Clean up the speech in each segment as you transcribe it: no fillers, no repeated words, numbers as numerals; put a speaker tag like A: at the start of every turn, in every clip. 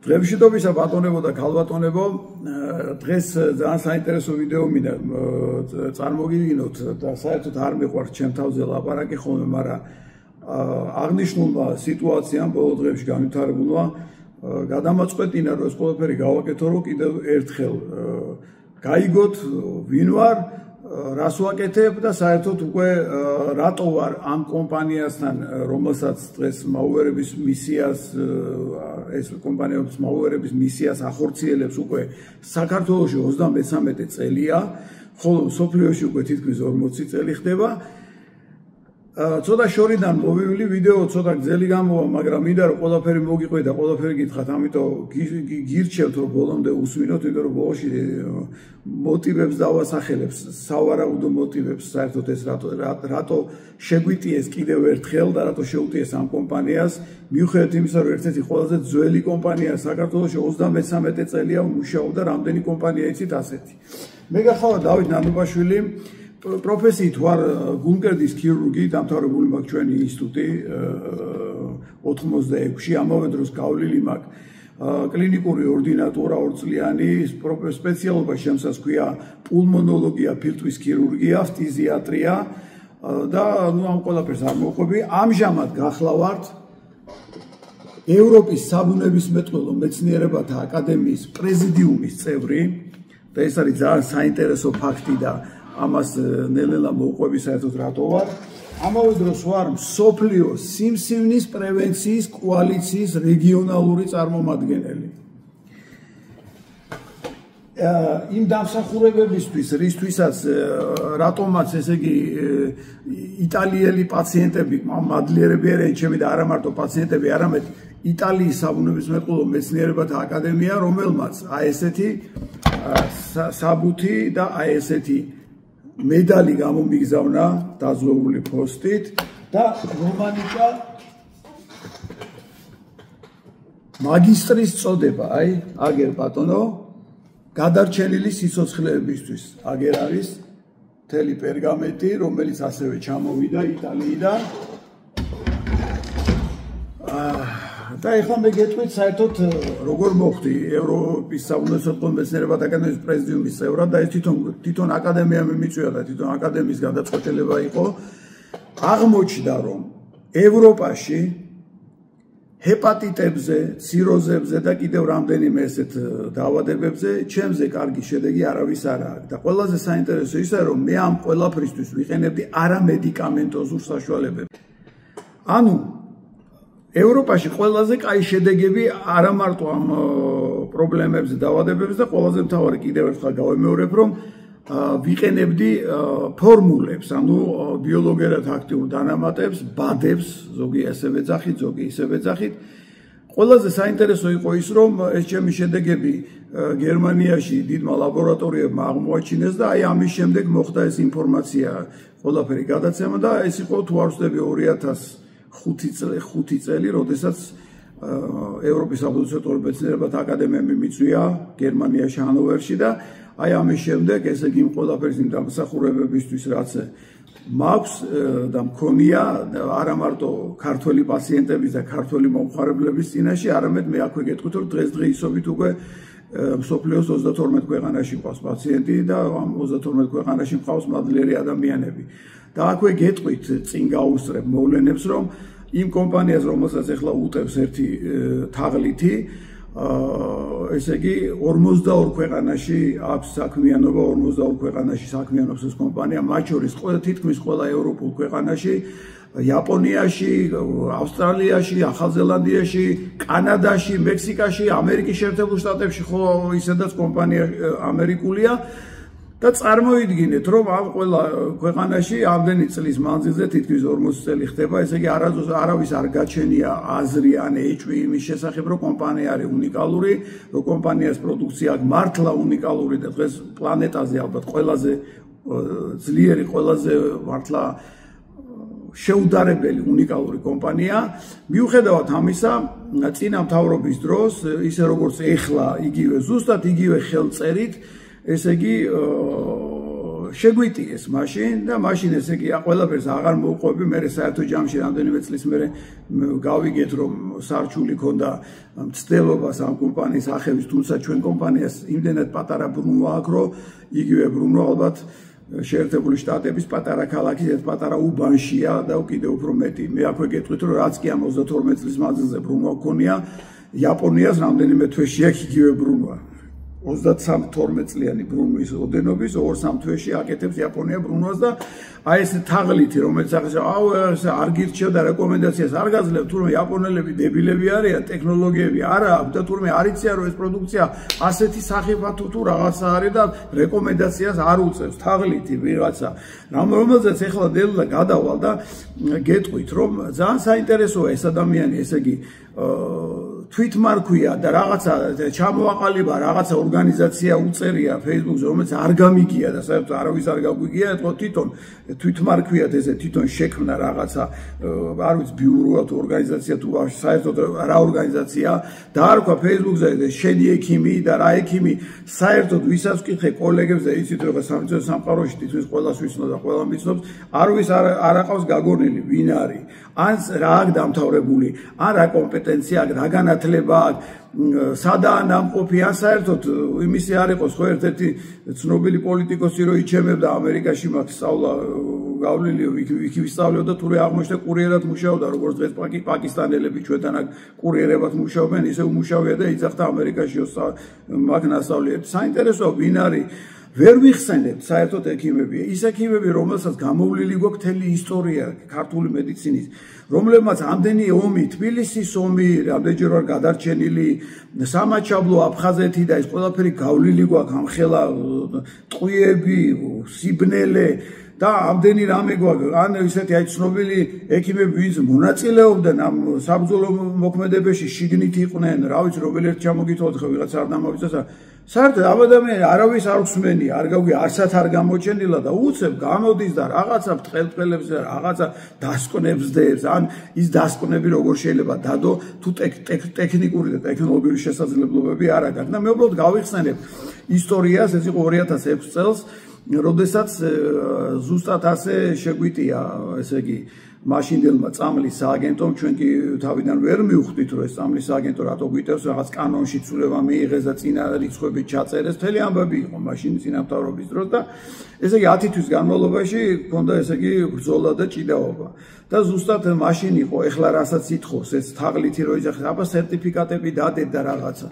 A: დღემშვიდობისა ბატონებო და ქალბატონებო, დღეს ძალიან საინტერესო ვიდეო მინდა წარმოგიდგინოთ და საერთოდ არ მიყვარს ჩემ თავზე ლაპარაკი ხოლმე, მაგრამ აღნიშნულმა სიტუაციამ ბოლო დღეებში განვითარებულმა გადამაწყვეტინა, რომ ეს ყველაფერი გავაკეთო, რომ კიდევ ერთხელ გაიგოთ ვინ ვარ, რას ვაკეთებ და საერთოდ უკვე რატო ვარ ამ კომპანიასთან, რომელსაც დღეს მაუერების მისიას ეს კომპანიების მაუერების მისიას ახორციელებს უკვე საქართველოში 33 წელია, ხოლო მსოფლიოში უკვე თითქმის 40 წელი ხდება. ცოტა შორიდან მოვივლი ვიდეო, ცოტა გრძელი გამოვა, მაგრამ მინდა რომ ყველაფერი მოგიყვე და ყველაფერი გითხრათ, ამიტომ გირჩევთ რომ ბოლომდე უსვინოთ, იმიტომ რომ ბოლოში მოტივებს დავასახელებს, სავარაუდო მოტივებს, საერთოდ ეს რატო შეგვიტიეს კიდევ ერთხელ და რატო შეუტიეს ამ კომპანიას, მიუხედავად იმისა, რომ ერთ-ერთი ყველაზე ძველი კომპანია საქართველოში 33 წელია მუშაობდა, რამდენი კომპანია იცით ასეთი. მე გახავთ დავით ნანუბაშვილი, პროფესიით ვარ გულმკერდის ქირურგი, დამთავრებული მაქვს ჩვენი ინსტიტუტი 86-ში, ამავე დროს გავლილი მაქვს კლინიკური ორდინატურა 2 წლიანი, სპეციალობა შემსაც ქვია პულმონოლოგია, ფილტვის ქირურგია, ფტიზიატრია და ამ ყველაფერს არ მოვყვები. ამჟამად გახლავართ ევროპის საბუნებისმეტყველო მეცნიერებათა აკადემიის პრეზიდიუმის წევრი და ეს არის ძალიან საინტერესო ფაქტი და ამას ნელ-ნელა მოვყვები საერთოდ რატო ვარ. ამავე დროს ვარ მსოფლიო სიმსივნის პრევენციის კოალიციის რეგიონალური წარმომადგენელი. იმ დამსახურებებისთვის, რისთვისაც რატომაც ესე იგი იტალიელი პაციენტები, მადლიერები არიან ჩემი და არა მარტო პაციენტები, არამედ იტალიის საბუნებისმეტყველო მეცნიერებათა აკადემია, რომელმაც აი ესეთი საბუთი და აი ესეთი медали გამომიგზავნა დაზღვეული პოსტით და რომანიკა მაგისტრის წოდება, აი, აგერ ბატონო, გადარჩენილი სიცოცხლეებისთვის. აგერ არის მთელი პერგამენტი, რომელიც ასევე ჩამოვიდა იტალიიდან. და ეხლა მე გეტყვით საერთოდ როგორ მოხდი ევროპის საბუნებისმეტყველო მეცნიერებათა აკადემიის პრეზიდიუმის წევრად და ეს თვითონ აკადემია მიმიწვია და თვითონ აკადემიის გადაწყვეტილება იყო. აღმოჩნდა რომ ევროპაში ჰეპატიტებზე, ციროზებზე და კიდევ რამდენიმე ესეთ დაავადებებზე ჩემზე კარგი შედეგი არავის არ აქვს და ყველაზე საინტერესო ისაა რომ მე ამ ყველაფრისთვის ვიყენებდი არამედიკამენტოზურ საშუალებებს. ანუ ევროპაში ყველაზე კაი შედეგები არა მარტო ამ პრობლემებზე, დაავადებებზე და ყველაზე მთავარი კიდევ ერთხელ გავემეორებ, რომ ვიყენებდი ფორმულებს, ანუ ბიოლოგიურად აქტიურ დანამატებს, ბადებს, ზოგი ასევე ძახით, ზოგი ისევე ძახით. ყველაზე საინტერესო იყო ის, რომ ეს ჩემი შედეგები გერმანიაში დიდმა ლაბორატორიებმა აღმოაჩინეს და აი ამის შემდეგ მოხდა ეს ინფორმაცია, ყველაფერი გადაცემა და ეს იყო თუ არ ვცდები 2005 წელი, როდესაც ევროპის საბუნებისმეტყველო მეცნიერებათა აკადემია მიმიწვია გერმანიაში ჰანოვერში და აი ამის შემდეგ ესე იგი ყველაფერს იმ დამსახურებებისთვის რაც მაქვს და მქონია არა მარტო ქართველი პაციენტების და ქართველი მომხმარებლების წინაშე, არამედ მე აქვე გეტყვით რომ დღესდღეობით უკვე მსოფლიოს 32 ქვეყანაში მყავს პაციენტი და ამ 32 ქვეყანაში მყავს მადლიერი ადამიანები. და აქვე გეტყვით წინ გაუსწრებ მოვლენებს, რომ იმ კომპანიას, რომელსაც ახლა უტევს ერთი თაღლითი, ესე იგი 42 ქვეყანაში აქვს საქმიანობა, 42 ქვეყანაში საქმიანობს ეს კომპანია, მათ შორის თითქმის ყველა ევროპულ ქვეყანაში, იაპონიაში, ავსტრალიაში, ახალ ზელანდიაში, კანადაში, მექსიკაში, ამერიკის შეერთებულ შტატებში, ხო ისედაც კომპანია ამერიკულია. და წარმოიდგინეთ, რომ ამ ყველა ქვეყანაში ამდენი წლის მანძილზე თითქმის 40 წელი ხდება, ესე იგი არავის არ გაჩენია აზრი ან ეჭვი იმის შესახებ, რომ კომპანია არის უნიკალური, რომ კომპანიას პროდუქცია აქვს მართლა უნიკალური და დღეს პლანეტაზე ალბათ ყველაზე ძლიერი, ყველაზე მართლა შეუდარებელი უნიკალური კომპანია. მიუხედავად ამისა, წინა მთავრობის დროს, ისე როგორც ეხლა იგივე ზუსტად იგივე ხელწერით, ესე იგი შეგვიტიეს მაშინ და მაშინ ესე იგი ყველაფერს აღარ მოვყვები მე საერთო ჯამში რამდენიმე წლის მერე გავიგეთ რომ სარჩული ქონდა მცდელობას ამ კომპანიის ახევის თუმცა ჩვენ კომპანიას იმდენად პატარა ბრუნვა აქვს რომ იგივე ბრუნვა ალბათ შეერთებული შტატების პატარა ქალაქის ერთ პატარა უბანშია და კიდევ უფრო მეტი მე აქვე გეტყვით რომ რაც კი ამ 32 წლის მანძილზე ბრუნვა გქონია იაპონიას რამდენიმე თვეში აქვს იგივე ბრუნვა 33-12 წლიანი ბრუნვის ოდენობის 2-3 თვეში აკეთებს იაპონია ბრუნვას და აი ეს თაღლითი რომელიც ახლა არ გირჩევდა რეკომენდაციას არ გაძლევ თურმე იაპონელები დებილები არიან ტექნოლოგიები არა აქვს და თურმე არ იციან რომ ეს პროდუქცია ასეთი სახიფათო თუ რაღაცა არის და რეკომენდაციას არ უწევს თაღლითი ვიღაცა რომელზეც ახლა დელა გადავალ და გეტყვით რომ ძალიან საინტერესოა ეს ადამიანი ესე იგი თვითმარქვია და რაღაცა ჩამოაყალიბა რაღაცა ორგანიზაცია უწერია Facebook-ზე რომელიც არ გამიგია და საერთოდ არავის არ გაგვიგია ეთქო თვითონ თვითმარქვია ესე თვითონ შექმნა რაღაცა არ ვიცი ბიუროა თუ ორგანიზაცია თუ საერთოდ რა ორგანიზაცია დაარქვა Facebook-ზე შენი ექიმი და რა ექიმი საერთოდ ვისაც ვკითხე კოლეგებს და იცით რომ სამწუხაროდ სამყაროში თითქმის ყველას ვიცნო და ყველა მიცნობს არვის არ აყავს გაგონილი ვინ არის ან რა აქვს დამთავრებული ან რა კომპეტენცია აქვს რა განათლება აქვს სადაა ნამყოფი ან საერთოდ იმისი არ იყოს ხო ერთ-ერთი ცნობილი პოლიტიკოსი რო იჩემებდა ამერიკაში მაქვს სწავლა გავლილი იქ ვისწავლეოდა თუ რა აღმოჩნდა კურიერად მუშაობდა როგორც დღეს პაკისტანელები ჩვენთან აქ კურიერებად მუშაობენ ისე უმუშავია და იძახდა ამერიკაში მაგ ნასწავლიერებს საინტერესოა ვინ არის ვერ ვიხსენებთ საერთოდ ექიმები ის ექიმები რომელსაც გამოვლილი გვაქვს მთელი ისტორია ქართული მედიცინის რომლებმაც ამდენი ომი თბილისის ომი რამდენჯერ ვარ გადარჩენილი სამაჩაბლო აფხაზეთი და ეს ყველაფერი გავლილი გვაქვს ამხელა ტყვიები სიბნელე და ამდენი რამე გვაქვს ან ისეთი აი ცნობილი ექიმები ვინც მონაწილეობდნენ ამ საბრძოლო მოქმედებაში შიგნით იყვნენ რა ვიცი რომელი ერთ ჩამოგითხოვთ ხო ვიღაც არ დამავიწყეს საერთოდ ამ ადამიანს არავის არ ხსმენია არ გავიგე არსად არ გამოჩენილა და უცებ გამოდის და რაღაცა ბრტყელებს და რაღაცა დასკვნებს დებს ან ის დასკვნები როგორ შეიძლება დადო თუ ტექნიკური და ტექნოლოგიური შესაძლებლობები არ აქვს და მე უბრალოდ გავიხსენებ ისტორიას ეს იყო 2006 წელს როდესაც ზუსტად ასე შეგვიტია ესე იგი მაშინდელმა წამლის სააგენტომ ჩვენ კი თავიდან ვერ მივხვდით რომ ეს წამლის სააგენტო რატო გვიტევს რაღაც კანონში ცვლილება მიიღეს და წინა რიცხვები ჩაწერეს მთელი ამბები იყო მაშინ წინამთავრობის დროს და ესე იგი 10 თვის განმავლობაში ჰქონდა ესე იგი ბრძოლა და ჭიდაობა და ზუსტად მაშინ იყო ეხლა რასაც ითხოვს ეს თაღლითი რო იძახეს აბა სერტიფიკატები დადეთ და რაღაცა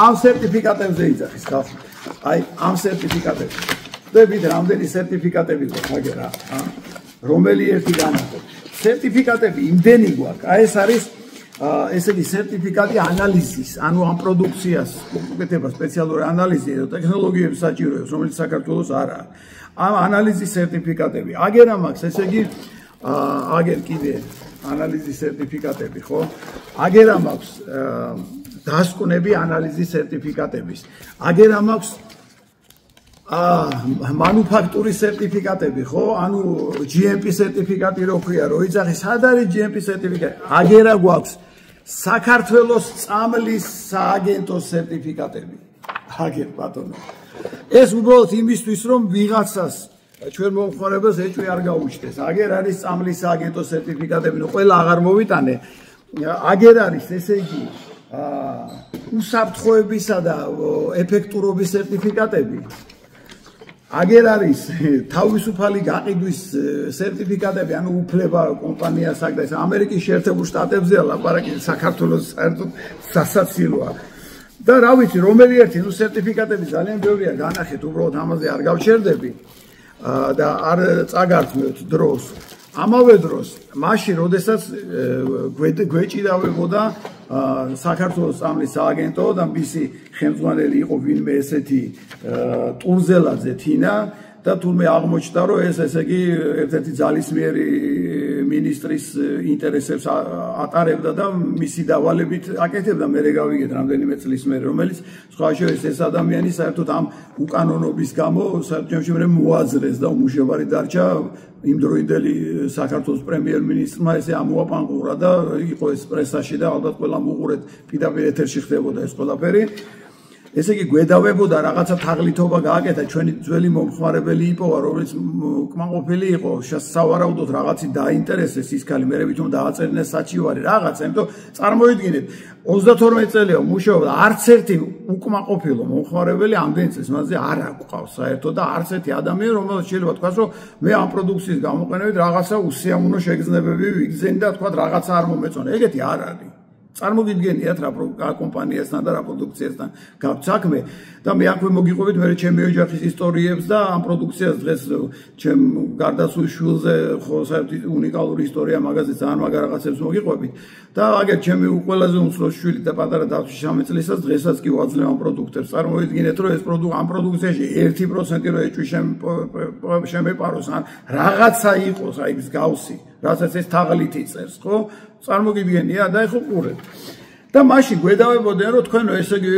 A: ამ სერტიფიკატებზე იძახის ხალხი აი ამ სერტიფიკატები ხდებით რამდენი სერტიფიკატები გვაქვს აგერა რომელი ერთი განაცხადი სერტიფიკატები იმდენი გვაქვს აი ეს არის ესე იგი სერტიფიკატი ანალიზის ანუ ამ პროდუქციას უკეთება სპეციალური ანალიზი და ტექნოლოგიების საჭიროებს რომელიც საქართველოს არ არის ამ ანალიზის სერტიფიკატები აგერა მაქვს ესე იგი აგერ კიდე ანალიზის სერტიფიკატები ხო აგერა მაქვს დასკვნები ანალიზის სერტიფიკატების აგერა მაქვს მანუფაქტურის სერტიფიკატები ხო ანუ GMP სერტიფიკატი რო ქვია რო იძახი სად არის GMP სერტიფიკატი აგერა გვაქვს საქართველოს წამლის სააგენტოს სერტიფიკატები აგერ ბატონო ეს უბრალოდ იმისთვის რომ ვიღაცას ჩვენ მომხმარებელს ეჭვი არ გაუჩნდეს აგერ არის წამლის სააგენტოს სერტიფიკატები ნუ ყველა აღარ მოვიტანე აგერ არის ესე იგი უსაფრთხოებისა და ეფექტურობის სერტიფიკატები აგერ არის თავისუფალი გაყიდვის სერტიფიკატები ანუ უფლება კომპანიას აქვს და ეს ამერიკის შეერთებულ შტატებზეა ლაპარაკი საქართველოს საერთოდ სასაცილოა და რა ვიცი რომელი ერთი ნუ სერტიფიკატები ძალიან ბევრია განახეთ უბრალოდ ამაზე არ გავჩერდები და არ წაგართმევთ დროს ამავე დროს მაშინ როდესაც გვეჭიდავებოდა საქართველოს წამლის სააგენტო და მისი ხელმძღვანელი იყო ვინმე ესეთი ტურზელაძე თინა და თურმე აღმოჩნდა რომ ეს ესე იგი ერთ-ერთი ძალისმიერი მინისტრის ინტერესებს ატარებდა და მისი დავალებით აკეთებდა მე გავიგეთ რამდენიმე წლის მერე რომელიც სხვა შორის ეს ადამიანი საერთოდ ამ უკანონობის გამო საერთოდ მე მოაძრეს და უმუშევარი დარჩა იმდროინდელი საქართველოს პრემიერ-მინისტრმა ესე ამოაპანყურა და იყო ეს პრესაში და ალბათ ყველა მოუყურეთ პირდაპირ ეთერში ხდებოდა ეს ყველაფერი ესე იგი გვედავებოდა რაღაცა თაღლითობა გააკეთა ჩვენი ძველი მომხმარებელი იპოვა რომელიც უკმაყოფილი იყო სავარაუდოდ რაღაცი დაინტერესეს ის ქალი მე ვითომ დააწერინეს საჩივარი რაღაცა იმიტომ წარმოიდგინეთ 32 წელია მუშაობდა არც ერთი უკმაყოფილო მომხმარებელი ამდენ წელს მასზე არ აქვს საერთოდ და არც ერთი ადამიანი რომელიც შეიძლება თქვას რომ მე ამ პროდუქციის გამოყენებით რაღაცა უსიამოვნო შეგრძნებები ვიგზენი და თქვა რაღაცა არ მომეწონა ეგეთი არ არის წარმოგიდგენიათ რა კომპანიასთან და რა პროდუქციასთან გაქვთ საქმე და მე აქვე მოგიყვებით მე ჩემი ოჯახის ისტორიებს და ამ პროდუქციას დღეს ჩემ გარდაცვლილ შვილზე ხო საერთოდ უნიკალური ისტორია მაგაზე ძალიან მაგარ რაღაცებს მოგიყვებით და აგერ ჩემი ყველაზე უმცროსი შვილი და პატარა დავში 3 წლისას დღესაც კი ვაძლევ ამ პროდუქტებს წარმოიდგინეთ რომ ეს ამ პროდუქციაში 1% რო ეჭვი შემეპაროს ან რაღაცა იყოს აი ეს გავსი რასაც ეს თაღლითი წერს ხო წარმოგიდგენია და ეხო ყურეთ და მაშინ გვედავებოდნენ რომ თქვენო ესე იგი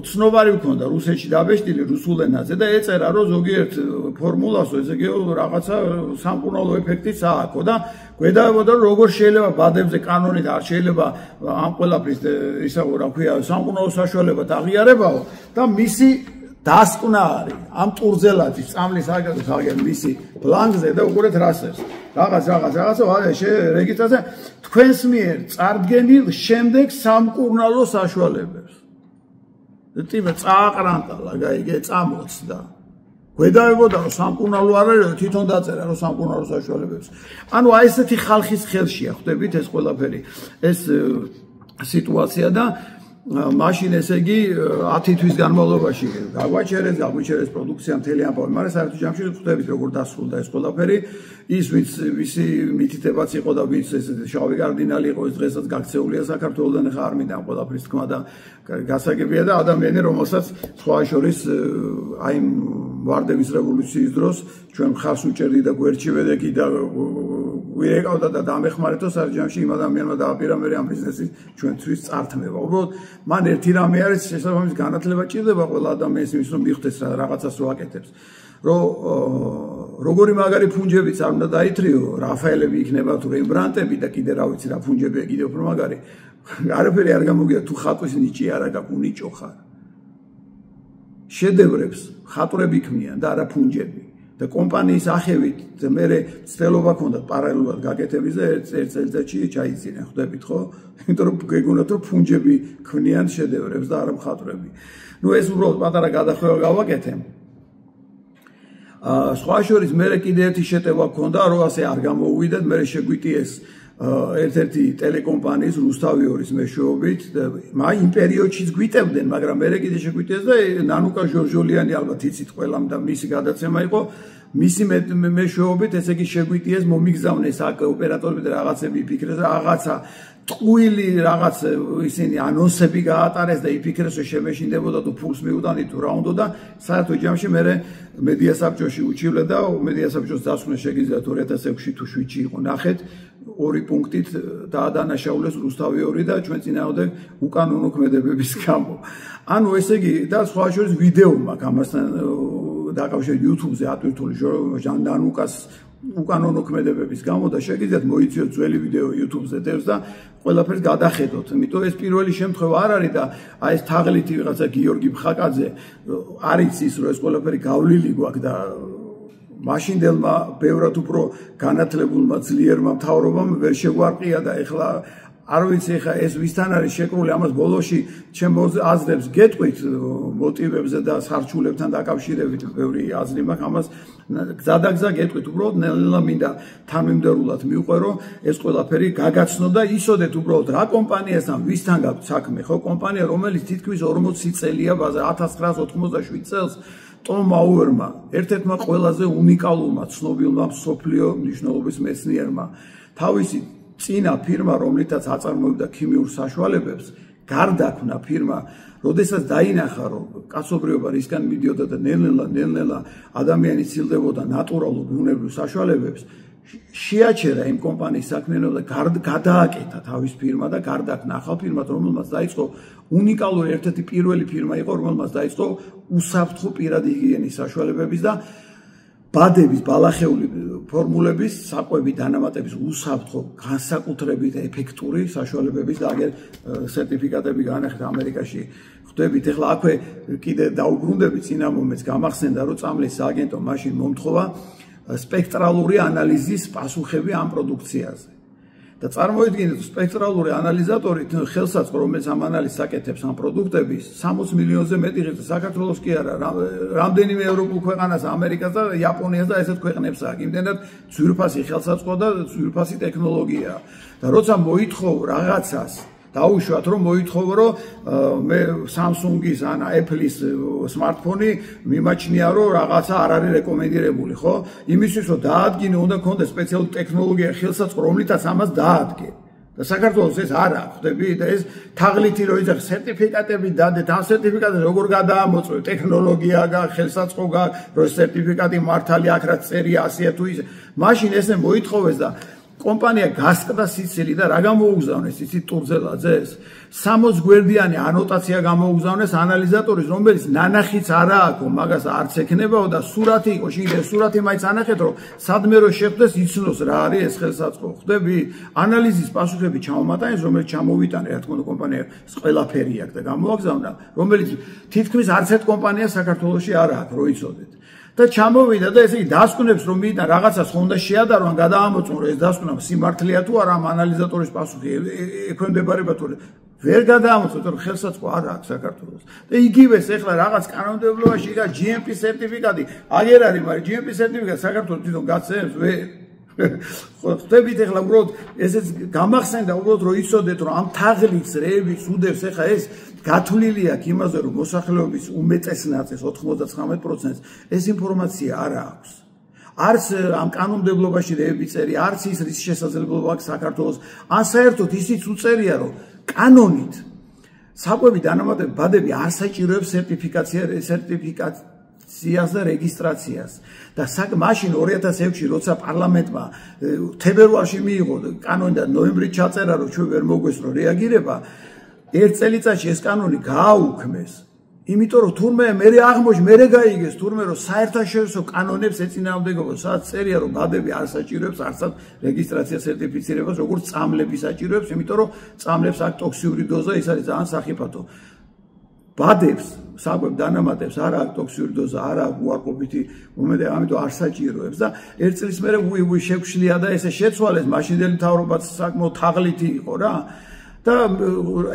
A: ცნობარი ვქონდა რუსეთში დაბეჭდილი რუსულ ენაზე და ეწერა რომ ზოგიერთ ფორმულასო ესე იგი რაღაცა სამკურნალო ეფექტიც აქვს და გვედავებოდა რომ როგორ შეიძლება ბადებზე კანონით არ შეიძლება ამ ყველაფრის ისა რა ქვია სამკურნალო საშუალებად აღიარებაო და მისი დასკვნა არის ამ ტურზელაძის წამლის აგერ მისი ბლანკზე და უყურეთ რასეს რაღაცა რეგისტრაზე თქვენს მიერ წარდგენილ შემდეგ სამკურნალო საშუალებებს ტიპა წააყრანტალა გაიგე წამოწდა გვედავებოდა რომ სამკურნალო არ არის თვითონ დაწერა რომ სამკურნალო საშუალებებს ანუ აი ესეთი ხალხის ხელშია ხვდებით ეს ყველაფერი ეს სიტუაცია და მაშინ ესე იგი 10 თვის განმავლობაში გაგვაჩერეს პროდუქცია მთელი ამბავი, მაგრამ საერთოდ ჯამში ხვდებით როგორ დასრულდა ეს ყველაფერი. ის ვისი მითითებაც იყო და ვის ეს შავი კარდინალი იყო ეს დღესაც გაქცეულია საქართველოსთან ახლა არ მინდა ამ ყველაფრის თქმა და გასაგებია და ადამიანი რომელსაც სხვა შორის აი ვარდების რევოლუციის დროს ჩვენ ხარს უჭერდი და გვერდში ვედექი და ვირეკავდა და დამეხმარეთო სარჯამში იმ ადამიანმა დააპირა მე ამ ბიზნესის ჩვენთვის წართმევა. უბრალოდ მან ერთი რამე არის შესაბამის განათლება ჭირდება ყველა ადამიანს იმის რომ მიხვდეს რაღაცას რო აკეთებს. რომ როგორი მაგარი ფუნჯებიც არ უნდა დაითრიო, რაფაელები იქნება თუ რემბრანდტები და კიდე რა ვიცი რა ფუნჯებია კიდე უფრო მაგარი. არაფერი არ გამოგია თუ ხატვის ნიჭი არა გაქვს ნიჭო ხარ. შედევრებს ხატრები ქმნიან და არა ფუნჯები. და კომპანიის ახევით მე ცდელობა ქონდა პარალელურად გაკეთების და ერთ წელიწადში ჩაიძინა ხვდებით ხო? იმიტომ რომ გეგონათ რომ ფუნჯები ქმნიან შედევრებს და არა მხატვრები. ნუ ეს უბრალოდ პატარა გადახვევა გავაკეთე. სხვა შორის მე კიდე ერთი შეტევა ქონდა რომ ასე არ გამოუვიდეთ მე შეგვიტიეს ერთ-ერთი ტელეკომპანიის რუსთავიორის მეშვეობით და იმ პერიოდშიც გვიტევდნენ მაგრამ მე კიდე შეგვიტიეს და ნანუკა ჟორჟოლიანი ალბათ იცით ყველამ და მისი გადაცემა იყო მისი მეშვეობით ესე იგი შეგვიტიეს მომიგზავნეს აქ ოპერატორები და რაღაცები იფიქრეს რაღაცა ტყუილი რაღაც ისინი ანონსები გაატარეს და იფიქრეს რომ შემეშინდებოდა თუ ფულს მიუტანით თუ რა უნდა და საერთო ჯამში მე მედია საბჭოში უჩივლე და მედია საბჭოს დასვნა შეგიძლიათ 2006 თუ 7-ში იყო ნახეთ ორი პუნქტით დაადანაშაულეს რუსთავიორი და ჩვენ წინააღმდეგ უკანონო ქმედებების გამო. ანუ ესე იგი და სხვა შორის ვიდეო მაქვს ამასთან დაკავშირებით YouTube-ზე ატვირთული ჟანდანუკას უკანონო ქმედებების გამო და შეგიძლიათ მოიწიოთ ძველი ვიდეო YouTube-ზე დევს და ყველაფერს გადახედოთ. იმიტომ ეს პირველი შემთხვევა არ არის და აი ეს თაღლითი ვიღაცა გიორგი ფხაკაძე არის ის რომ ეს ყველაფერი გავლილი გვაქვს და მაშინდელმა ბევრად უფრო განათლებულმა ძლიერმა მთავრობამ ვერ შეგვარყია და ეხლა არ ვიცი ეხლა ეს ვისთან არის შეკრული ამას ბოლოში ჩემ აზრებს გეტყვით მოტივებზე და სარჩულებთან დაკავშირებით ბევრი აზრი მაქვს ამას გზადაგზა გეტყვით უბრალოდ ნელა მინდა თანმიმდევრულად მიუყვერო ეს ყველაფერი გაგაცნო და ისოდეთ უბრალოდ რა კომპანიასთან ვისთან გაქვთ საქმე ხო კომპანია რომელიც თითქმის 40 წელია ბაზა 1987 წელს ტომ აუერმა ერთ-ერთმა ყველაზე უნიკალურმა ცნობილმა მსოფლიო მნიშვნელობის მეცნიერმა თავისი წინა ფირმა რომლითაც აწარმოებდა ქიმიურ საშუალებებს გარდაქმნა ფირმა როდესაც დაინახა რომ კაცობრიობა რისგან მიდიოდა და ნელ-ნელა ადამიანი ცილდებოდა ნატურალურ ბუნებრივ საშუალებებს შეაჩერა იმ კომპანიის საქმიანობა და გადააკეთა თავის ფირმა და გარდაქმნა ახალ ფირმად რომელმაც დაიწყო უნიკალური ერთ-ერთი პირველი ფირმა იყო რომელმაც დაიწყო უსაფრთხო პირადი ჰიგიენის საშუალებების და ბადების ბალახეული ფორმულების საკვები დანამატების უსაფრთხო განსაკუთრებით ეფექტური საშუალებების და აგერ სერტიფიკატები განახეთ ამერიკაში ხვდებით ეხლა აქვე კიდე დაუბრუნდებით წინა მომენტს გამახსენდა რომ წამლის სააგენტო მაშინ მომთხოვა სპექტრალური ანალიზის პასუხები ამ პროდუქციაზე და წარმოიდგინეთ სპექტრალური ანალიზატორი ხელსაწყო რომელიც ამ ანალიზს აკეთებს ამ პროდუქტების 60 მილიონზე მეტი ღირს საქართველოს კი არა რამდენიმე ევროპულ ქვეყანას ამერიკას და იაპონიას და ესეთ ქვეყნებს აქვს იმდენად ძვირფასი ხელსაწყო და ძვირფასი ტექნოლოგია და როცა მოითხოვ რაღაცას დაუშვათ რომ მოითხოვო რომ მე Samsung-ის ან Apple-ის smartphone-ი მიმაჩნია რომ რაღაცა არ არის რეკომენდირებული ხო იმისთვის რომ დაადგინო უნდა ქონდეს სპეციალური ტექნოლოგია ხელსაწყო რომლითაც ამას დაადგე და საქართველოს ეს არ აქვს ხვდები და ეს თაღლითი რომ იძახ სერტიფიკატები დადეთ ამ სერტიფიკატებს როგორ გადაამოწმე ტექნოლოგია გაქვს ხელსაწყო გაქვს რომ სერტიფიკატი მართალი აქ რაც წერია ასეა თუ ისე მაშინ ესე მოითხოვეს და კომპანია გასკდა სიცილი და რა გამოუგზავნეს იცით ტურზელაძეს 60 გვერდიანი ანოტაცია გამოუგზავნეს ანალიზატორის რომელიც ნანახიც არა აქვს მაგას არც ეკნებაო და სურათი იყო შეიძლება სურათი მაინც ანახეთ რომ სადმე რო შეხვდეს იცნოს რა არის ეს ხელსაწყო ხვდები ანალიზის პასუხები ჩამომატანეს რომელიც ჩამოვიტანე რა თქმა უნდა კომპანია ყველაფერი აქვს და გამოაგზავნა რომელიც თითქმის არც ერთ კომპანიას საქართველოში არ აქვს რო იცოდეთ და ჩამოვიდა და ესე იგი დასკვნებს რომ მიდან რაღაცას ხონდა შეადარონ გადაამოწმო ეს დასკვნა სიმართლეა თუ არა ამ ანალიზატორის პასუხი ექვემდებარება თუ ვერ გადაამოწმოთ რომ ხელსაწყო არ აქვს საქართველოს და იგივეს ეხლა რაღაც კანონმდებლობაში იგა GMP სერტიფიკატი აგერ არის მაგრამ GMP სერტიფიკატი საქართველოს თვითონ გაცემს ვერ ხვდებით ეხლა უბრალოდ ესეც გამახსენდა უბრალოდ რომ იცოდეთ რომ ამ თაღლიც რეების უდევს ეხლა ეს გათვლილი აქვს იმაზე რომ მოსახლეობის უმეტეს ნაწილს 99%-ს ეს ინფორმაცია არ აქვს არც ამ კანონმდებლობაში რეები წერი არც ის რის შესაძლებლობა აქვს საქართველოს ან საერთოდ ისიც უწერია რომ კანონით საკვები დანამატები ბადები არ საჭიროებს სერტიფიკაციას და რეგისტრაციას და მაშინ 2006-ში როცა პარლამენტმა თებერვალში მიიღო კანონი და ნოემბრით ჩაწერა რომ ჩვენ ვერ მოგვესწრო რეაგირება ერთ წელიწადში ეს კანონი გააუქმეს იმიტომ რომ თურმე მე აღმოჩნდა მე გაიგეს თურმე რომ საერთაშორისო კანონებს ეწინააღმდეგება სადაც წერია რომ ბადები არ საჭიროებს არცად რეგისტრაცია სერტიფიცირებას როგორც წამლები საჭიროებს იმიტომ რომ წამლებს აქვს ტოქსიური დოზა ის არის ძალიან სახიფათო ბადებს საკვებ დანამატებს არ აქვს ტოქსიური დოზა არ აქვს უარყოფითი მომენტი ამიტომ არ საჭიროებს და ერთ წლის მერე შეგვშლია და ესე შეცვალეს მაშინდელი მთავრობაც საკმაოდ თაღლითი იყო რა და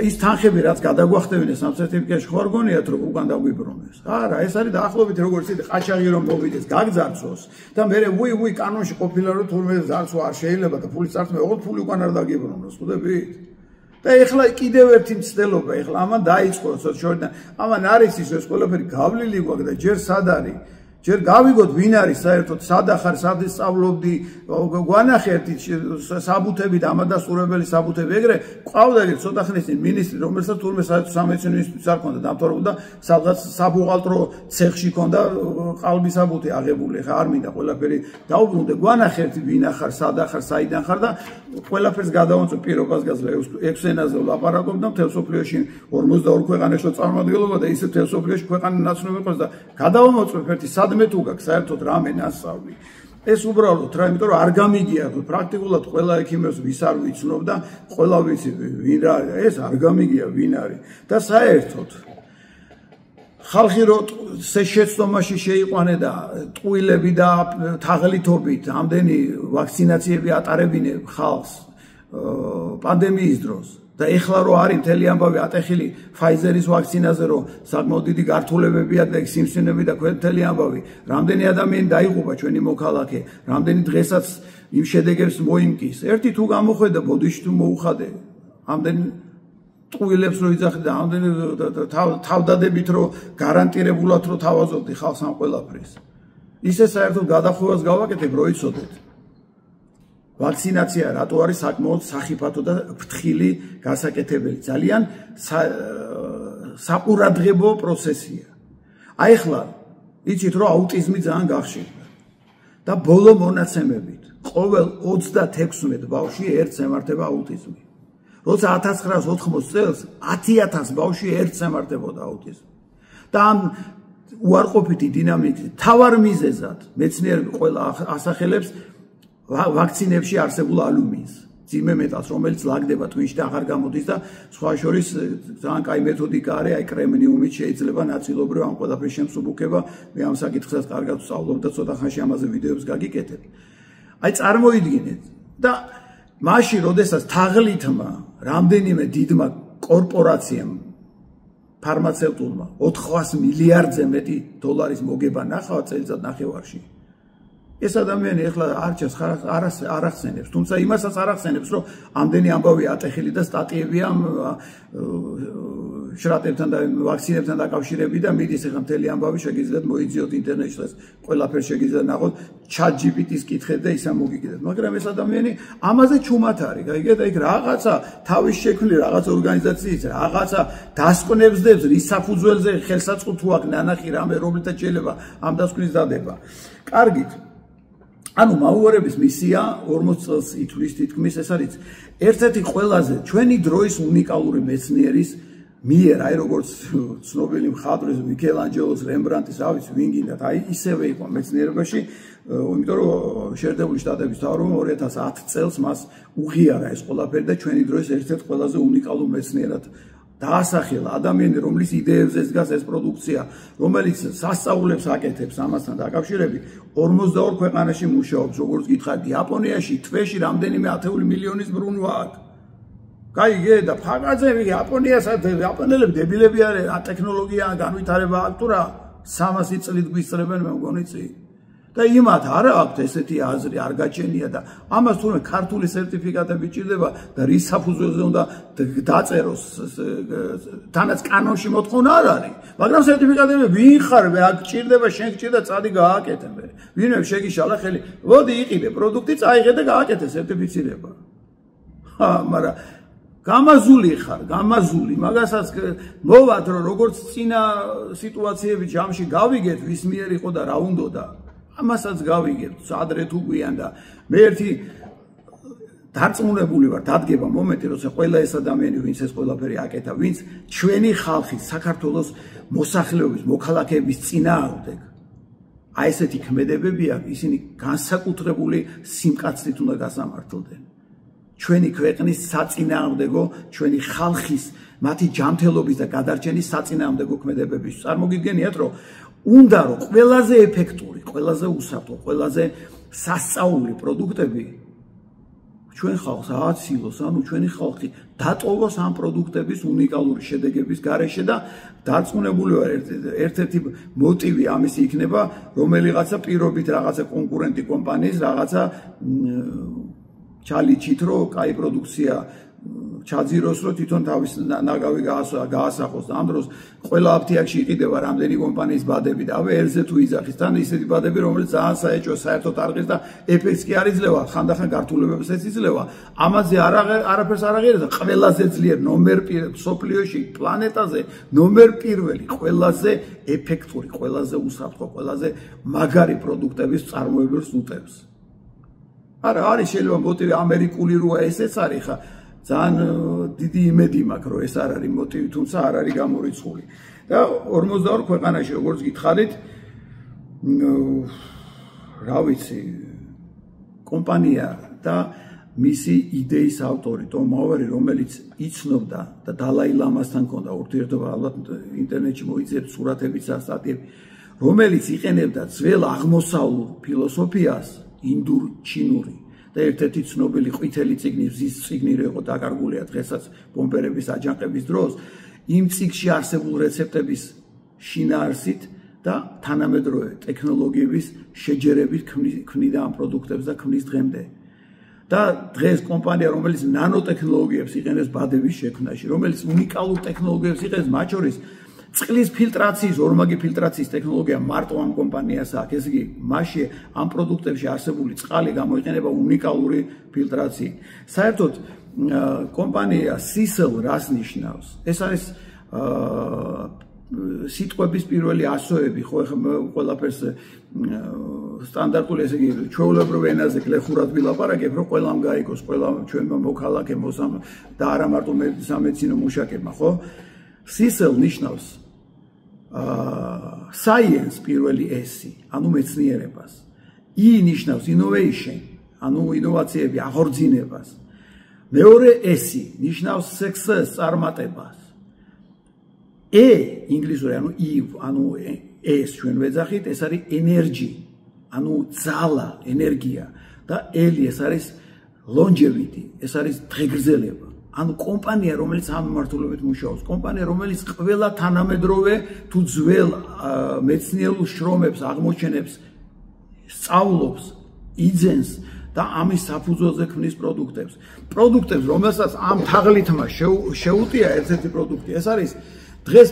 A: ის თანხები რაც გადაგვახტევინეს ამ სერტიფიკატში ხო არ გონიათ რომ უკან დაგვიბრუნეს არა ეს არის დაახლოებით როგორც ის ყაჩაღი რომ მოვიდეს გაგძარცოს და მე კანონში ყოფილა რომ თურმე ზარცვა არ შეიძლება და ფული წარსმე ოღონდ ფული უკან არ დაგიბრუნოს ხვდებით და ეხლა კიდევ ერთი მცდელობა ეხლა ამან დაიწყო სოციალიდან ამან არის ის ეს ყველაფერი გავლილი გვაქვს და ჯერ სად არის ჯერ გავიგოთ ვინ არის საერთოდ სად ახარ სად სწავლობდი გვანახეთ საბუთები და ამადასტურებელი საბუთები ეგრე ყავდა ეგრე ცოტა ხნის წინ მინისტრი რომელსაც თურმე სამეცნიერო ინსტიტუტს არ ქონდა დამთავრებულ და სადღაც საბუღალტრო ცეხში ქონდა ყალბი საბუთი აღებული ხა არ მინდა ყველაფერი დაუბრუნდე გვანახეთ ვინ ახარ სად ახარ საიდან ხარ და ყველაფერს გადავამწვევ პირობას გაძლევ 6 ენაზე ვლაპარაკობ და მთელ სოფლიოში 42 ქვეყანაში წარმომადგენლობა და ისე მთელ სოფლიოში ქვეყანა ნაცნობი ყავს და გადავამოწმევ ერთი სადმე თუ გაქვს საერთოდ რამე ნასწავლი ეს უბრალოდ რა იმიტომ რომ არ გამიგია პრაქტიკულად ყველა ექიმებს ვის არ ვიცნობ და ყველა ვიცი ვინ რა ეს არ გამიგია ვინ არის და საერთოდ ხალხი რო შეცდომაში შეიყვანე და ტყუილები და თაღლითობით ამდენი ვაქცინაციები ატარებინე ხალხს პანდემიის დროს და ეხლა რო არის მთელი ამბავი ატეხილი ფაიზერის ვაქცინაზე რომ საკმაოდ დიდი გართულებები აქვს და სიმსივნები და მთელი ამბავი რამდენი ადამიანი დაიღუპა ჩვენი მოქალაქე რამდენი დღესაც იმ შედეგებს მოიმკის ერთი თუ გამოხედა ბოდიში თუ მოუხადე ამდენი ტყუილებს რო იძახი და ამდენი თავდადებით რო გარანტირებულად რო თავაზობდი ხალხს ამ ყველაფრის ისე საერთოდ გადახვევას გავაკეთებ რო იცოდეთ ვაქცინაცია რატო არის საკმაოდ სახიფათო და ფრთხილი გასაკეთებელი ძალიან საყურადღებო პროცესია აი ახლა იცით რომ აუტიზმი ძალიან გახშირდა და ბოლო მონაცემებით ყოველ 36 ბავშვი ერთს ემართება აუტიზმი როცა 1980 წელს 10000 ბავშვი ერთს ემართებოდა აუტიზმი და ამ უარყოფითი დინამიკის თავარ მიზეზად მეცნიერები ყველა ასახელებს ვაქცინებში არსებულ ალუმინს, ძიმე მეტალს, რომელიც ლაგდება ტვინში და აღარ გამოდის და სხვა შორის ძალიან კაი მეთოდიკა არის, აი კრემნიუმით შეიძლება ნაწილობრივ ამ ყველაფრის შემსუბუქება. მე ამ საკითხსაც კარგად ვსწავლობ და ცოტა ხანში ამაზე ვიდეოებს გაგიკეთებ. აი წარმოიდგინეთ და მაშინ, როდესაც თაღლითმა რამდენიმე დიდმა კორპორაციამ ფარმაცევტულმა 400 მილიარდზე მეტი დოლარის მოგება ნახავთ წელიწად ნახევარში. ეს ადამიანი ახლა არჩევს არ ახსენებს, თუმცა იმასაც არ ახსენებს, რომ ამდენი ამბავი ატეხილი და სტატიებია შრატებთან და ვაქცინებთან დაკავშირებით და მიდის ახლა მთელი ამბავი შეგიძლიათ მოიძიოთ ინტერნეტში და ყველაფერს შეგიძლიათ ნახოთ ChatGPT-ს კითხეთ და ისა მოგიგდეთ. მაგრამ ეს ადამიანი ამაზე ჩუმად არის, გაიგეთ, აი რაღაცა თავის შექმნილი რაღაც ორგანიზაციის რაღაცა დასკვნებს დებს, რის საფუძველზე ხელსაწყო თუ აქვს ნანახი რამე, რომლითაც შეიძლება ამ დასკვნის დადება. კარგით. ანუ მაუარების მისია 40 წელს ითვლის თითქმის ეს არის ერთ-ერთი ყველაზე ჩვენი დროის უნიკალური მეცნიერის მიერ, აი როგორც ცნობილი მხატვრის მიქელანჯელოს, რემბრანდტის, რა ვიცი, ვინ გინდათ, აი ისევე იყო მეცნიერებაში, იმიტომ რომ შეერთებული შტატების მთავრობამ 2010 წელს მას უღიარა ეს ყველაფერი და ჩვენი დროის ერთ-ერთ ყველაზე უნიკალურ მეცნიერად დაასახელა ადამიანი, რომლის იდეებზე დგას ეს პროდუქცია, რომელიც სასწაულებს აკეთებს ამასთან დაკავშირებით, 42 ქვეყანაში მუშაობს, როგორც გითხარით, იაპონიაში თვეში რამდენიმე 10 მილიონის ბრუნვა აქვს. გაიგე და ფაგაძე იაპონიასაც იაპონელები დებილები არიან, ტექნოლოგია განვითარება აქვს თუ რა 300 წლით გვისწრებენ მე მგონი წინ. და იმათ არა აქვთ ესეთი აზრი, არ გაჩენია და ამას თუნდაც ქართული სერტიფიკატები ჭირდება და რის საფუძველზე უნდა დაწეროს თანაც კანონში მოთხოვნა არ არის, მაგრამ სერტიფიკატები ვინ ხარ, აქ ჭირდება, შენ გჭირდა წადი გააკეთე მე. ვინმე შეგიშალა ხელი, მოდი იყიდე პროდუქტი, წაიღე და გააკეთე სერტიფიცირება. მაგრამ გამაზული ხარ, გამაზული, მაგასაც მოვად რომ როგორც წინა სიტუაციები ჯამში გავიგეთ, ვის მიერ იყო და რა უნდოდა. ამასაც გავიგებთ, ადრე თუ გვიან და მე ერთი დარწმუნებული ვარ, დადგება მომენტი, როცა ყველა ეს ადამიანი, ვინც ეს ყველაფერი აკეთა, ვინც ჩვენი ხალხის, საქართველოს მოსახლეობის, მოქალაქეების წინააღმდეგ, აი ესეთი ქმედებები აქვს, ისინი განსაკუთრებული სიმკაცრით უნდა გასამართლდნენ. ჩვენი ქვეყნის საწინააღმდეგო, ჩვენი ხალხის, მათი ჯანმრთელობის და გადარჩენის საწინააღმდეგო ქმედებების. წარმოგიდგენიათ, რომ უნდა რომ ყველაზე ეფექტური, ყველაზე უსაფრთხო, ყველაზე სასწაული პროდუქტები ჩვენ ხალხს ააცილოს, ანუ ჩვენი ხალხი დატოვოს ამ პროდუქტების უნიკალური შედეგების გარეშე და დარწმუნებული ვარ, ერთ-ერთი მოტივი ამისი იქნება, რომელიღაცა პირობით რაღაცა კონკურენტი კომპანიის რაღაცა ჩალიჩით, რომ კაი პროდუქცია ჩაძიროს, რომ თვითონ თავის ნაგავი გაასახოს და ამ დროს ყველა აფთიაქში იყიდება რამდენი კომპანიის ბადები და ავე ერზე თუ იძახის, თან ისეთი ბადები, რომელიც ძალიან საეჭვო საერთოდ არღის და ეფექტს კი არ იძლევა, ხანდახან გართულებებსაც იძლევა. ამაზე არაფერს არ აღიარებს და ყველაზე ძლიერ ნომერ მსოფლიოში, პლანეტაზე ნომერ პირველი, ყველაზე ეფექტური, ყველაზე უსაფრთხო, ყველაზე მაგარი პროდუქტების წარმოებებს უტევს. არა, არის შეიძლება მოტივი ამერიკული როა ესეც არის ხა ძალიან დიდი იმედი მაქვს, რომ ეს არ არის მოტივი, თუმცა არ არის გამორიცხული. და 42 ქვეყანაში, როგორც გითხარით, რა ვიცი, კომპანია და მისი იდეის ავტორი, ტომ მაუერი, რომელიც იცნობდა და დალაი ლამასთან ჰქონდა ურთიერთობა, ალბათ ინტერნეტში მოიძიებთ სურათებიც და სტატიები, რომელიც იყენებდა ძველ აღმოსავლურ ფილოსოფიას, ინდურ ჩინური და ერთ-ერთი ცნობილი ყვითელი წიგნი, მზის წიგნი იყო დაკარგულია დღესაც პომპერების აჯანყების დროს, იმ წიგნში არსებულ რეცეპტების შინაარსით და თანამედროვე ტექნოლოგიების შეჯერებით ქმნიდა ამ პროდუქტებს და ქმნის დღემდე. და დღეს კომპანია, რომელიც ნანოტექნოლოგიებს იყენებს ბადების შექმნაში, რომელიც უნიკალურ ტექნოლოგიებს იყენებს, მათ შორის წყლის ფილტრაციის, ორმაგი ფილტრაციის ტექნოლოგია მარტო ამ კომპანიას აქვს. ესე იგი, მასში ამ პროდუქტებში არსებული წყალი გამოიყენება უნიკალური ფილტრაციით. საერთოდ კომპანია CCELL რას ნიშნავს? ეს არის სიტყვების პირველი ასოები, ხო, ეხლა ყველაფერს სტანდარტული, ესე იგი, ჩვეულებრივ ენაზე გლეხურად ვილაპარაკებ, რომ ყველამ გაიგოს, ყველამ ჩვენმა მოქალაქემ და არა მარტო სამეცნიერო მუშაკებმა, ხო? CCELL ნიშნავს science პირველი S-ი, ანუ მეცნიერებას. I ნიშნავს innovation, ანუ ინოვაციები აღორძინებას. მეორე S-ი ნიშნავს success, წარმატებას. E ინგლისური, ანუ Eve, ანუ S ჩვენ ვეძახით, ეს არის energy, ანუ ძალა, ენერგია და L ეს არის longevity, ეს არის დღეგრძელება. ანუ კომპანია, რომელიც ამ მიმართულებით მუშაობს, კომპანია, რომელიც ყველა თანამედროვე თუ ძველ მეცნიერულ შრომებს, აღმოჩენებს სწავლობს, იძენს და ამის საფუძველზე ქმნის პროდუქტებს. პროდუქტებს, რომელსაც ამ თაღლითმა შეუტია ერთ-ერთი პროდუქტი, ეს არის დღეს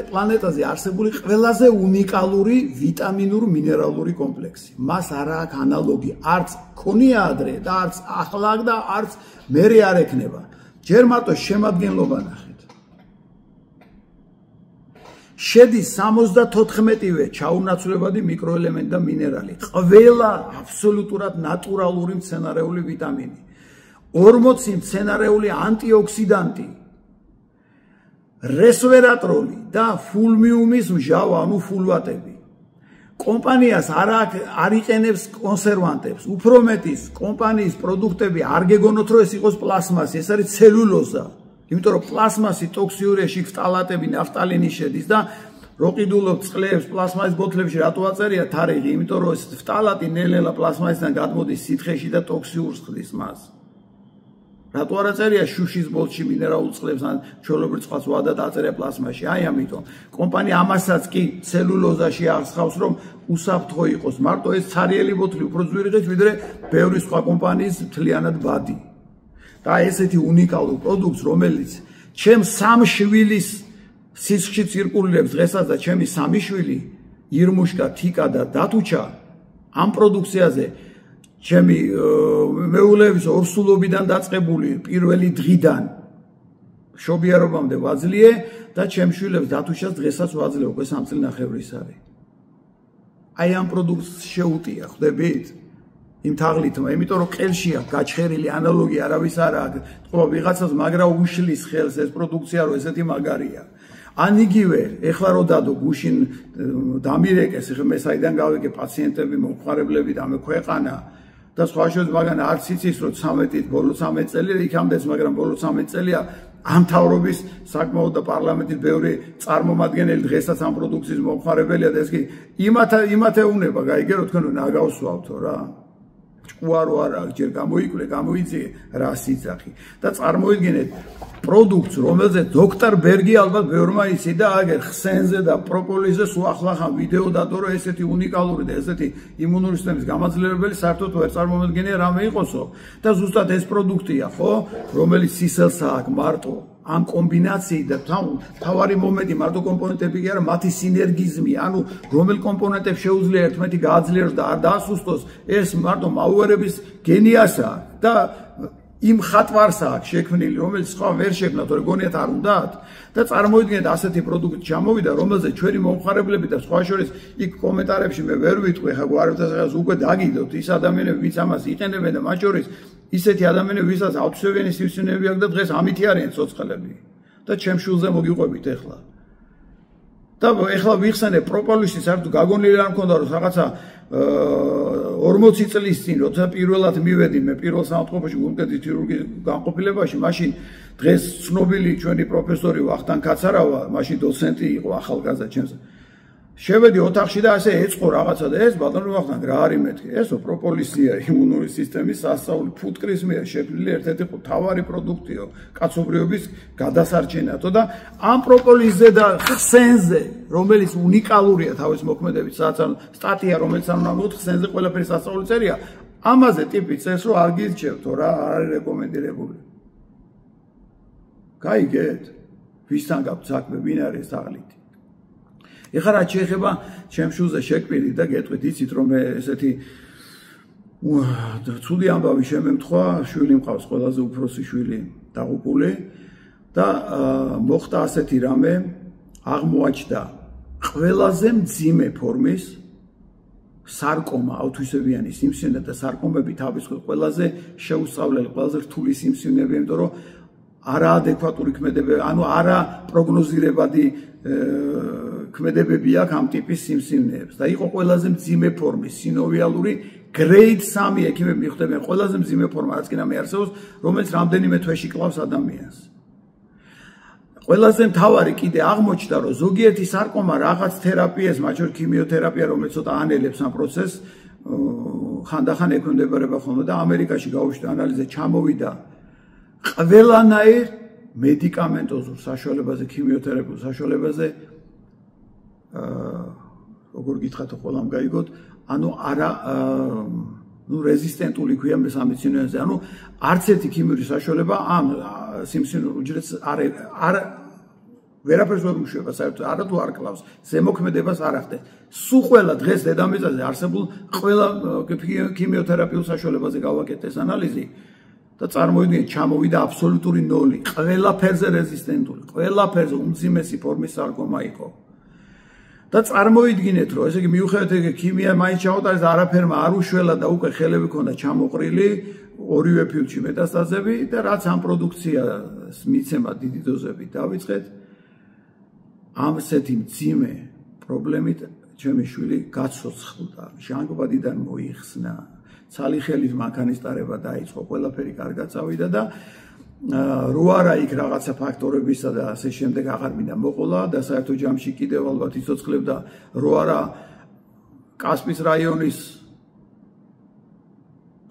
A: პლანეტაზე არსებული ყველაზე უნიკალური ვიტამინურ მინერალური კომპლექსი. მას არ აქვს ანალოგი, არც ქონია ადრე და არც ახლა და არც მერე არ ექნება. ჯერ მარტო შემადგენლობა ნახეთ. შედის 74-ვე ჩაუნაცვლებადი მიკროელემენტი და მინერალი. ყველა აბსოლუტურად ნატურალური მცენარეული ვიტამინი. 40 მცენარეული ანტიოქსიდანტი. რესვერატროლი და ფულმიუმის მჟავა, ანუ ფულვატები. კომპანიას არ იყენებს კონსერვანტებს. უფრო მეტის, კომპანიის პროდუქტები არ გეგონოთ, რომ ეს იყოს პლასმასი, ეს არის ცელულოზა. იმიტომ რომ პლასმასი ტოქსიურია, შიგ ფტალატები, ნაფტალინი შედის და რო ყიდულობთ წყლებს პლასმასის ბოთლებში, რატო აწერია თარიღი? იმიტომ რომ ეს ფტალატი ნელ-ნელა პლასმასიდან გადმოდის სითხეში და ტოქსიურს ხდის მას. რატო არ აწერია შუშის ბოთლში მინერალურ წყლებს ან ჩვეულებრივ წყალს ვადად აწერია პლასმაში? აი ამიტომ კომპანია ამასაც კი ცელულოზაში აღსხავს, რომ უსაფრთხო იყოს. მარტო ეს ცარიელი ბოთლი უფრო ძვირი ღირს, ვიდრე ბევრი სხვა კომპანიის მთლიანად ბადი. და ესეთი უნიკალურ პროდუქტს, რომელიც ჩემ სამ შვილის სისხლში ცირკულირებს დღესაც და ჩემი სამი შვილი, ირმუშკა, თიკა და დათუჩა ამ პროდუქციაზე ჩემი მეუღლეების ორსულობიდან დაწყებული პირველი დღიდან მშობიარობამდე ვაძლიე და ჩემ შვილებს დათუშას დღესაც ვაძლევ, უკვე 3 წელნახევრის არის. აი ამ პროდუქტს შეუტია, ხვდებით? იმ თაღლითმა, იმიტომ რომ ყელშია გაჩხერილი ანალოგი არავის არ აქვს. თქო, ვიღაცას მაგრა უშლის ხელს ეს პროდუქცია, რომ ესეთი მაგარია. ან იგივე, ეხლა რო დადო გუშინ დამირეკეს, ეხლა მე საიდან გავიგე პაციენტები, მომხმარებლები და მე ქვეყანა და სხვა შორის, მაგრამ არც იცის, რომ 13 ბოლო 13 წელი იქამდეც, მაგრამ ბოლო 13 წელია ამ თავრობის საკმაოდ და პარლამენტის ბევრი წარმომადგენელი დღესაც ამ პროდუქციის მომხმარებელია და ეს კი იმათე უნება, გაიგერო თქვენ რომ ნაგავსვავთო რა. ჭკვარო არ აქვს, ჯერ გამოიკვლიე, გამოიძიე რა სიძახი და წარმოიდგინეთ პროდუქტს, რომელზეც დოქტორ ბერგი ალბათ ბევრმა იცი და აგერ ხსენზე და პროპოლისზე სუახლახან ვიდეო დადო, რომ ესეთი უნიკალური და ესეთი იმუნური სისტემის გამაძლიერებელი საერთოდ ვერ წარმომედგენია რამე იყოსო და ზუსტად ეს პროდუქტია, ხო, რომელიც სისელს აქვს მარტო ამ კომბინაციი და თავარი მომენტი მარტო კომპონენტები კი არა, მათი სინერგიზმი, ანუ რომელ კომპონენტებს შეუძლია ერთმანეთი გააძლიეროს და არ დაასუსტოს, ეს მარტო მაუერების გენიასა და იმ ხატვარს აქვს შექმნილი, რომელიც სხვა ვერ შექმნა, თორე გონიათ არ უნდათ და წარმოიდგინეთ ასეთი პროდუქტი ჩამოვიდა, რომელზეც ჩვენი მომხმარებლები და სხვა შორის იქ კომენტარებში მე ვერ ვიტყვი, ხა გვარებთას უკვე დაგიდოთ ის ადამიანები, ვინც ამას იყენებენ და მათ შორის ისეთი ადამიანები, ვისაც ავტვისებიანი სიმსივნეები აქვს და დღეს ამითი არიან ცოცხლები და ჩემ შულზე მოგიყვებით ეხლა. და ეხლა ვიხსენებ პროპოლისის საერთოდ გაგონილი არ მქონდა, რომ რაღაცა 40 წლის წინ, როცა პირველად მივედი მე პირველ სამართლებაში გულმკერდის ქირურგიის განყოფილებაში, მაშინ დღეს ცნობილი ჩვენი პროფესორი ვახტანგ კაცარავა, მაშინ დოცენტი იყო ახალგაზრდა ჩემს. შევედი ოთახში და ასე ეწყო რაღაცა და ეს ბატონო ვახტანგ რა არის მეთქი? ესო პროპოლისია იმუნური სისტემის სასწაული ფუტკრის მიერ შექმნილი ერთ-ერთი მთავარი პროდუქტიო კაცობრიობის გადასარჩენათო და ამ პროპოლისზე და ხსენზე, რომელიც უნიკალურია თავის მოქმედებით, სადაც სტატია, რომელიც ამბობს ხსენზე ყველაფერი სასწაული წერია, ამაზე ტიპი წერს, რომ არ გირჩევთო რა, არ არის რეკომენდირებული. გაიგეთ? ვისთან გაქვთ საქმე, ვინ არის თაღლითი? ეხლა რაც შეეხება ჩემ შულზე შეკვირით და გეტყვით, იცით რომ მე ესეთი ცუდი ამბავი შემემთხვა, შვილი მყავს, ყველაზე უფროსი შვილი დაღუპული და მოხდა ასეთი რამე, აღმოაჩნდა ყველაზე მძიმე ფორმის სარკომა, ავთვისებიანი სიმსივნე და სარკომები თავის ყველაზე შეუსწავლელი, ყველაზე რთული სიმსივნეები, იმიტომ რომ არაადეკვატური ქმედებები, ანუ არაპროგნოზირებადი ქმედებები აქვს ამ ტიპის სიმსივნეებს და იყო ყველაზე მძიმე ფორმის სინოვიალური grade 3 ექიმები მიხვდებიან ყველაზე მძიმე ფორმა რაც კიდე მეარსებობს, რომელიც რამდენიმე თვეში კლავს ადამიანს. ყველაზე მთავარი კიდე აღმოჩნდა, რომ ზოგიერთი სარკომა რაღაც თერაპიას, მათ შორის ქიმიოთერაპია, რომელიც ცოტა ანელებს ამ პროცესს, ხანდახან ექვემდებარება ხოლმე და ამერიკაში გაუშვდა ანალიზზე, ჩამოვიდა ყველანაირ მედიკამენტოზურ საშუალებაზე, ქიმიოთერაპიულ საშუალებაზე, როგორ გითხრათ, ყველამ გაიგოთ, ანუ არა რეზისტენტული ქვია სამეცნიეროზე, ანუ არც ერთი ქიმიური საშუალება ამ სიმსივნურ უჯრედს არ ვერაფერს ვერ უშვება, საერთოდ არა თუ არ კლავს, ზემოქმედებას არ ახდენს. სულ ყველა დღეს დედამიწაზე არსებულ ყველა ქიმიოთერაპიულ საშუალებაზე გავაკეთეს ანალიზი და წარმოიდგინეთ, ჩამოვიდა აბსოლუტური ნოლი, ყველაფერზე რეზისტენტული, ყველაფერზე უმძიმესი ფორმის სარკომა იყო. და წარმოიდგინეთ, რომ ესე იგი მიუხედავად ეგ ქიმია მაინც ჩაუტარეს, არაფერმა არ უშველა და უკვე ხელები ქონდა ჩამოყრილი, ორივე ფილდში მეტასტაზები და რაც ამ პროდუქციას მიცემა დიდი დოზები დავიწყეთ, ამ ესეთი მძიმე პრობლემით ჩემი შვილი გაცოცხლდა, ჟანგბადიდან მოიხსნა, ცალი ხელით მანქანისტარება დაიწყო, ყველაფერი კარგად წავიდა და რო არა იქ რაღაცა ფაქტორებისა და ასე შემდეგ აღარ მინდა მოყოლა და საერთო ჯამში კიდევ ალბათ იცოცხლებდა რო არა კასპის რაიონის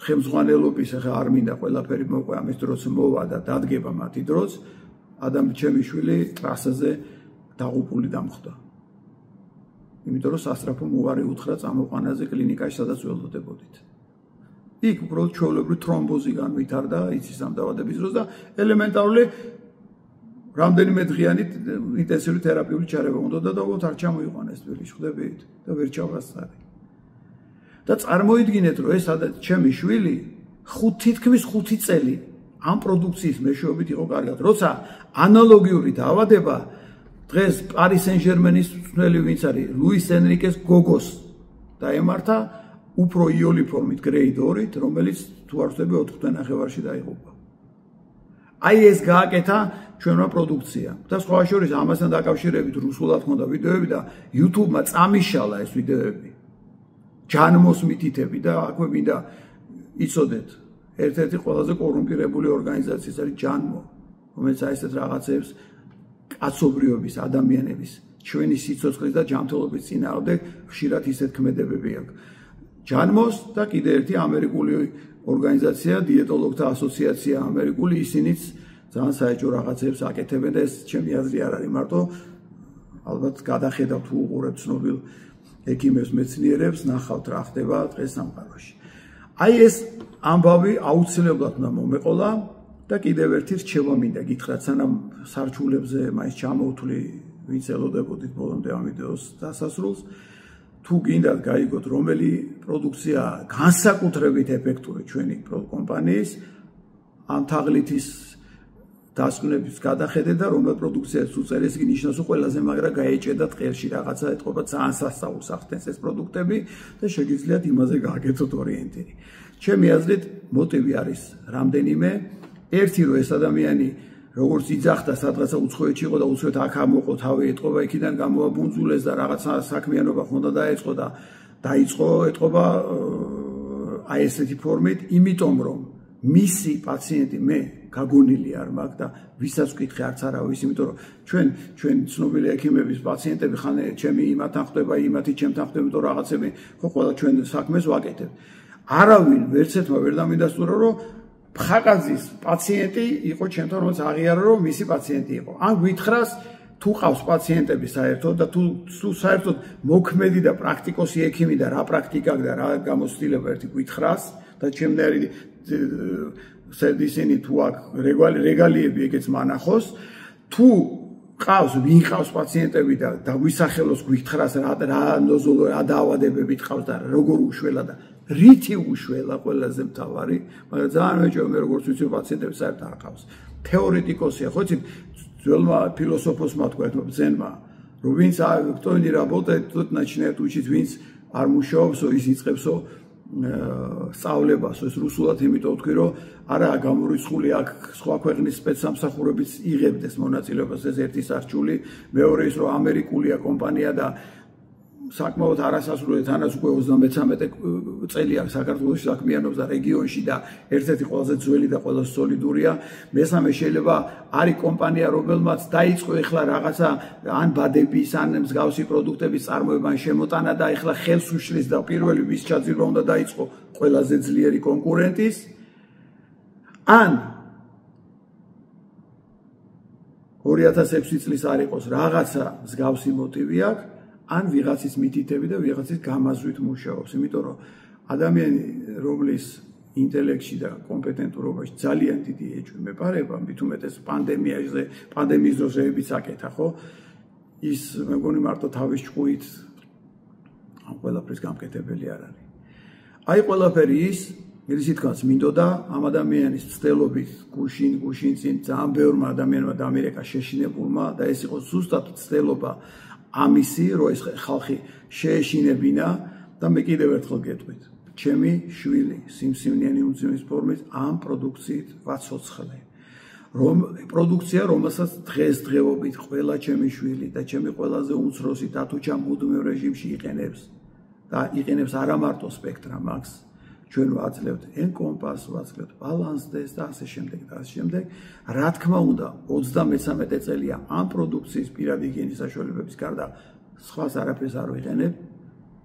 A: ხელმძღვანელობის ახლა არ მინდა ყველაფერი მოყვე ამის დროს მოვა და დადგება მათი დროს ჩემი შვილი ტრასაზე დაღუპული დამხვდა იმიტომ რომ სასწრაფო მოვარი უთხრა წამოყვანაზე კლინიკაში სადაც ველოდებოდით იქ უბრალოდ ჩვეულებრივი თრომბოზი განვითარდა იცის ამ დაავადების დროს და ელემენტარული რამდენიმე დღიანი ინტენსიური თერაპიული ჩარევა უნდა და უბრალოდ არ ჩამოიყვანეს თბილისში ხვდებით და ვერ ჩავასწარი და წარმოიდგინეთ რომ ეს ჩემი შვილი თითქმის 5 წელი ამ პროდუქციის მეშვეობით იყო კარგად როცა ანალოგიური დაავადება დღეს პარი სენ-ჟერმენის მწვრთნელი ვინც არის ლუის ენრიკეს გოგოს დაემართა უფრო იოლი ფორმით grade 2-ით, რომელიც თუ არ ვთქვი 4 თვე ნახევარში დაიღუპა. აი ეს გააკეთა ჩვენმა პროდუქციამ. და სხვა შორის ამასთან დაკავშირებით რუსულად ხონდა ვიდეოები და YouTube-მა წამიშალა ეს ვიდეოები. ჯანმოს მითითები და აქვე მინდა იცოდეთ, ერთ-ერთი ყველაზე კორუმპირებული ორგანიზაცია არის ჯანმო, რომელიც აი ესეთ რაღაცებს კაცობრიობის, ადამიანების, ჩვენი სიცოცხლის და ჯანმრთელობის წინააღმდეგ ხშირად ისეთ ქმედებები აქვს. ჯანმოს და კიდე ერთი ამერიკული ორგანიზაცია, დიეტოლოგთა ასოციაცია ამერიკული, ისინიც ძალიან საეჭვო რაღაცებს აკეთებენ და ეს ჩემი აზრი არ არის მარტო ალბათ გადახედავთ თუ უყურებთ ცნობილ ექიმებს, მეცნიერებს, ნახავთ რა ხდება დღეს სამყაროში. აი ეს ამბავი აუცილებლად უნდა მომეყოლა და კიდევ ერთი რჩევა მინდა გითხრათ, სანამ სარჩულებზე მაინც ჩამოვთვლი, ვინც ელოდებოდით ბოლომდე ამ ვიდეოს დასასრულს. თუ გინდათ გაიგოთ რომელი პროდუქცია განსაკუთრებით ეფექტური ჩვენი კომპანიის ამ თაღლითის დასკვნების გადახედე და რომელ პროდუქციას უწევს იგი ნიშნავს რომ ყველაზე მაგრა გაეჭედა ტყელში რაღაცა ეთყობა ძალიან სასწაულს ახდენს ეს პროდუქტები და შეგიძლიათ იმაზე გააკეთოთ ორიენტირი. ჩემი აზრით მოტივი არის რამდენიმე ერთი რომ ეს ადამიანი როგორც იძახდა სადღაცა უცხოეთში იყო და უცხოეთ აქ ამოყო თავი ეთყობა იქიდან გამოაბუნძულეს და რაღაცა საქმიანობა ხონდა დაეწყო და დაიწყო ეთყობა აი ესეთი ფორმით იმიტომ რომ მისი პაციენტი მე გაგონილი არ მაქვს და ვისაც ვკითხე არც არავის იმიტომ რომ ჩვენ ცნობილი ექიმების პაციენტები ხან ჩემი იმათთან ხდება იმათი ჩემთან ხდება იმიტომ რაღაცები ხო ყველა ჩვენ საქმეს ვაკეთებ არავინ ვერცერთმა ვერ დამიდასტურა რომ ფხაკაძის პაციენტი იყო ჩემთან რომელიც აღიარა რომ მისი პაციენტი იყო ან გვითხრას თუ ყავს პაციენტები საერთოდ და თუ საერთოდ მოქმედი და პრაქტიკოსი ექიმი და რა პრაქტიკა და რა გამოცდილება ერთი გვითხრას და ჩემნაირი ისინი თუ აქ რეგალიები ეგეც მანახოს თუ ყავს ვინ ყავს პაციენტები და დაგვისახელოს გვითხრას რა ნოზოლო რა დაავადებები ყავს და როგორ უშველა და რითი უშველა ყველაზე მთავარი მაგრამ ძალიან მეჭო მე როგორც ვიცი პაციენტები საერთოდ არ ყავს თეორეტიკოსია ხო იცით ძველმა ფილოსოფოსმა თქვა ერთმა ბრძენმა რომ ვინც кто не работает тот начинает учить ვინც არ მუშაობსო ის იწყებსო სწავლებას ეს რუსულად, იმიტომ ვთქვი, რომ არაა გამორიცხული აქ სხვა ქვეყნის სპეცსამსახურებიც იღებდეს მონაწილეობას, ეს ერთი სარჩული, მეორე ის, რომ ამერიკულია კომპანია და საკმაოდ არასასრული თანაც უკვე 33 წელია საქართველოში საქმიანობს და რეგიონში და ერთ-ერთი ყველაზე ძველი და ყველაზე სოლიდურია. მესამე შეიძლება არის კომპანია, რომელმაც დაიწყო ეხლა რაღაცა ან ბადების, ან მსგავსი პროდუქტების წარმოება, ან შემოტანა და ეხლა ხელს უშლის და პირველი მის ჩაძირვა უნდა დაიწყო ყველაზე ძლიერი კონკურენტის. ან 2006 წლის არ იყოს რაღაცა მსგავსი მოტივი აქვს. ან ვიღაცის მითითები და ვიღაცის გამაზვით მუშაობს, იმიტომ რომ ადამიანი, რომლის ინტელექტში და კომპეტენტურობაში ძალიან დიდი ეჭვი მეპარება, მით უმეტეს პანდემიის დროს რეებიც აკეთა, ხო? ის მე მგონი მარტო თავის ჭკუით ამ ყველაფრის გამკეთებელი არ არის. აი ყველაფერი ის თქმაც მინდოდა ამ ადამიანის ცდელობით გუშინ წინ ძალიან ბევრმა ადამიანმა დამირეკა შეშინებულმა და ეს იყო ზუსტად ცდელობა ამისი, რომ ეს ხალხი შეეშინებინა და მე კიდევ ერთხელ გეტყვით, ჩემი შვილი სიმსივნიანი უმძიმის ფორმით ამ პროდუქციით ვაცოცხლე. პროდუქცია, რომელსაც დღესდღეობით ყველა ჩემი შვილი და ჩემი ყველაზე უმცროსი დათუჩა მუდმივ რეჟიმში იყენებს და იყენებს არა მარტო სპექტრამაქს, ჩვენ ვაძლევთ N-Compass, ვაძლევთ Balance-ს და ასე შემდეგ და ასე შემდეგ. რა თქმა უნდა, 33 წელია ამ პროდუქციის პირადი ჰიგიენის საშუალებების გარდა სხვას არაფერს არ ვიყენებ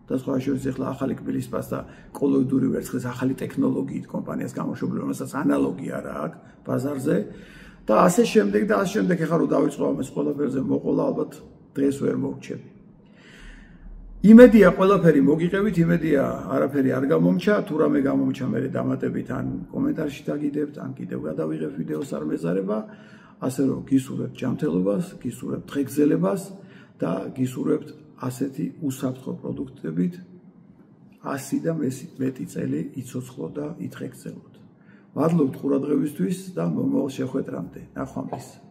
A: და სხვა შორის ახლა ახალი კბილის პასტა კოლოიდური ვერცხლის ახალი ტექნოლოგიით კომპანიას გამოშვებული, რომელსაც ანალოგი არა აქვს ბაზარზე და ასე შემდეგ და ასე შემდეგ. ეხლა რომ დავიწყო ამას ყველაფერზე მოყოლა, ალბათ დღეს ვერ მოვჩები. იმედია ყველაფერი მოგიყევით, იმედია არაფერი არ გამომჩა, თუ რამე გამომჩა მე დამატებით ან კომენტარში დაგიდებთ, ან კიდევ გადავიღებ ვიდეოს არ მეზარება, ასე რომ გისურვებთ ჯანმრთელობას, გისურვებთ დღეგრძელებას და გისურვებთ ასეთი უსაფრთხო პროდუქტებით 100 და მეტი წელი იცოცხლო და ითღეგრძელოთ. მადლობთ ყურადღებისთვის და მომავალ შეხვედრამდე. ნახვამდის.